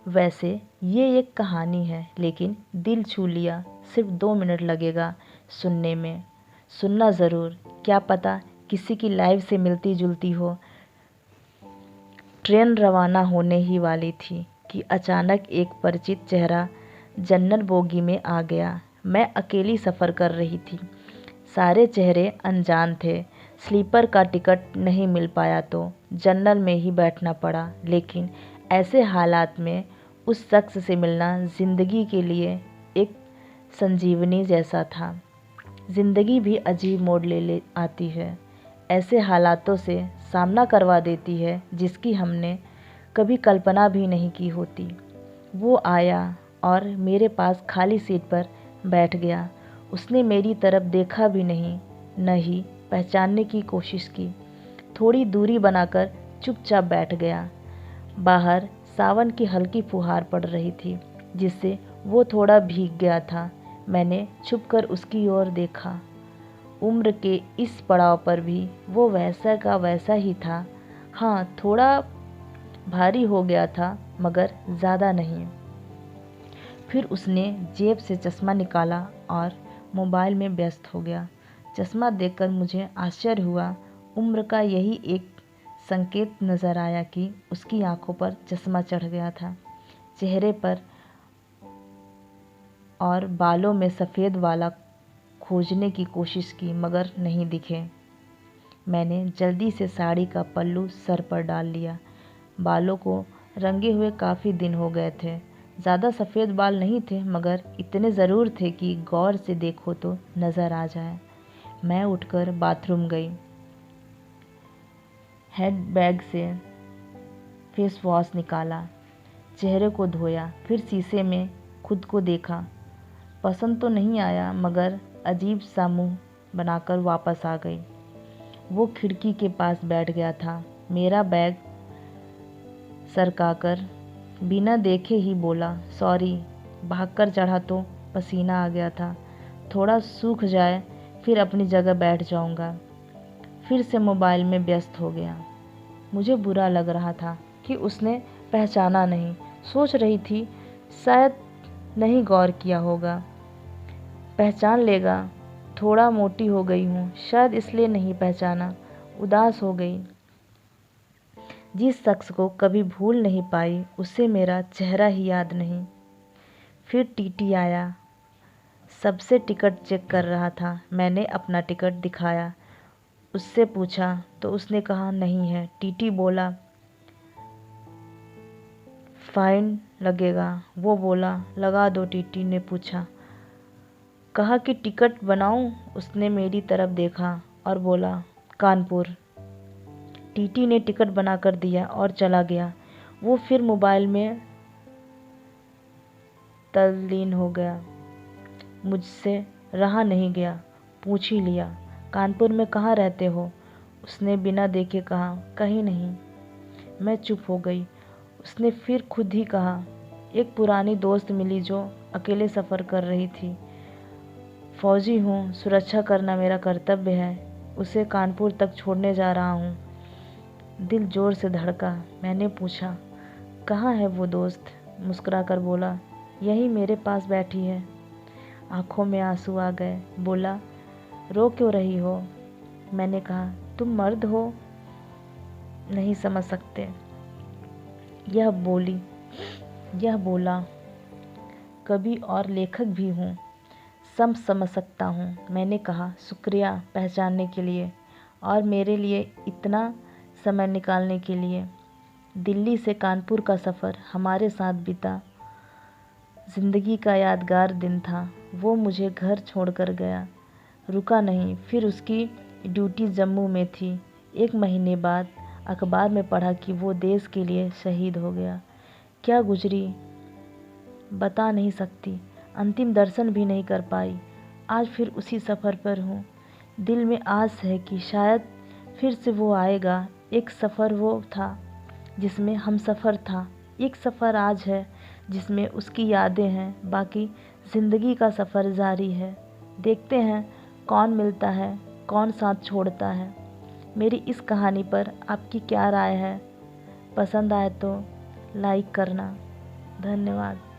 वैसे ये एक कहानी है, लेकिन दिल छू लिया। सिर्फ 2 मिनट लगेगा सुनने में। सुनना ज़रूर, क्या पता किसी की लाइफ से मिलती जुलती हो। ट्रेन रवाना होने ही वाली थी कि अचानक एक परिचित चेहरा जनरल बोगी में आ गया। मैं अकेली सफ़र कर रही थी। सारे चेहरे अनजान थे। स्लीपर का टिकट नहीं मिल पाया तो जनरल में ही बैठना पड़ा। लेकिन ऐसे हालात में उस शख्स से मिलना ज़िंदगी के लिए एक संजीवनी जैसा था। ज़िंदगी भी अजीब मोड़ ले आती है, ऐसे हालातों से सामना करवा देती है जिसकी हमने कभी कल्पना भी नहीं की होती। वो आया और मेरे पास खाली सीट पर बैठ गया। उसने मेरी तरफ देखा भी नहीं, न ही पहचानने की कोशिश की। थोड़ी दूरी बनाकर चुपचाप बैठ गया। बाहर सावन की हल्की फुहार पड़ रही थी, जिससे वो थोड़ा भीग गया था। मैंने छुपकर उसकी ओर देखा। उम्र के इस पड़ाव पर भी वो वैसा का वैसा ही था। हाँ, थोड़ा भारी हो गया था, मगर ज़्यादा नहीं। फिर उसने जेब से चश्मा निकाला और मोबाइल में व्यस्त हो गया। चश्मा देखकर मुझे आश्चर्य हुआ। उम्र का यही एक संकेत नज़र आया कि उसकी आंखों पर चश्मा चढ़ गया था। चेहरे पर और बालों में सफ़ेद वाला खोजने की कोशिश की, मगर नहीं दिखे। मैंने जल्दी से साड़ी का पल्लू सर पर डाल लिया। बालों को रंगे हुए काफ़ी दिन हो गए थे। ज़्यादा सफ़ेद बाल नहीं थे, मगर इतने ज़रूर थे कि गौर से देखो तो नज़र आ जाए। मैं उठकर बाथरूम गई। हैंड बैग से फेस वॉश निकाला, चेहरे को धोया, फिर शीशे में खुद को देखा। पसंद तो नहीं आया, मगर अजीब सा मुंह बनाकर वापस आ गई। वो खिड़की के पास बैठ गया था। मेरा बैग सरकाकर बिना देखे ही बोला, सॉरी, भागकर चढ़ा तो पसीना आ गया था। थोड़ा सूख जाए फिर अपनी जगह बैठ जाऊंगा। फिर से मोबाइल में व्यस्त हो गया। मुझे बुरा लग रहा था कि उसने पहचाना नहीं। सोच रही थी शायद नहीं गौर किया होगा, पहचान लेगा। थोड़ा मोटी हो गई हूँ, शायद इसलिए नहीं पहचाना। उदास हो गई। जिस शख्स को कभी भूल नहीं पाई, उसे मेरा चेहरा ही याद नहीं। फिर टीटी आया। सबसे टिकट चेक कर रहा था। मैंने अपना टिकट दिखाया, उससे पूछा तो उसने कहा नहीं है। टीटी बोला फाइन लगेगा। वो बोला लगा दो। टीटी ने पूछा, कहा कि टिकट बनाऊं। उसने मेरी तरफ देखा और बोला कानपुर। टीटी ने टिकट बनाकर दिया और चला गया। वो फिर मोबाइल में तल्लीन हो गया। मुझसे रहा नहीं गया, पूछ ही लिया, कानपुर में कहाँ रहते हो? उसने बिना देखे कहा, कहीं नहीं। मैं चुप हो गई। उसने फिर खुद ही कहा, एक पुरानी दोस्त मिली जो अकेले सफ़र कर रही थी। फौजी हूँ, सुरक्षा करना मेरा कर्तव्य है। उसे कानपुर तक छोड़ने जा रहा हूँ। दिल ज़ोर से धड़का। मैंने पूछा, कहाँ है वो दोस्त? मुस्कुराकर बोला, यही मेरे पास बैठी है। आँखों में आंसू आ गए। बोला, रो क्यों रही हो? मैंने कहा, तुम मर्द हो, नहीं समझ सकते। यह बोला, कवि और लेखक भी हूँ, सब समझ सकता हूँ। मैंने कहा, शुक्रिया पहचानने के लिए और मेरे लिए इतना समय निकालने के लिए। दिल्ली से कानपुर का सफ़र हमारे साथ बीता। ज़िंदगी का यादगार दिन था। वो मुझे घर छोड़कर गया, रुका नहीं। फिर उसकी ड्यूटी जम्मू में थी। 1 महीने बाद अखबार में पढ़ा कि वो देश के लिए शहीद हो गया। क्या गुजरी बता नहीं सकती। अंतिम दर्शन भी नहीं कर पाई। आज फिर उसी सफ़र पर हूँ। दिल में आस है कि शायद फिर से वो आएगा। एक सफ़र वो था जिसमें हम सफ़र था, एक सफ़र आज है जिसमें उसकी यादें हैं। बाकी ज़िंदगी का सफ़र जारी है। देखते हैं कौन मिलता है, कौन साथ छोड़ता है। मेरी इस कहानी पर आपकी क्या राय है? पसंद आए तो लाइक करना। धन्यवाद।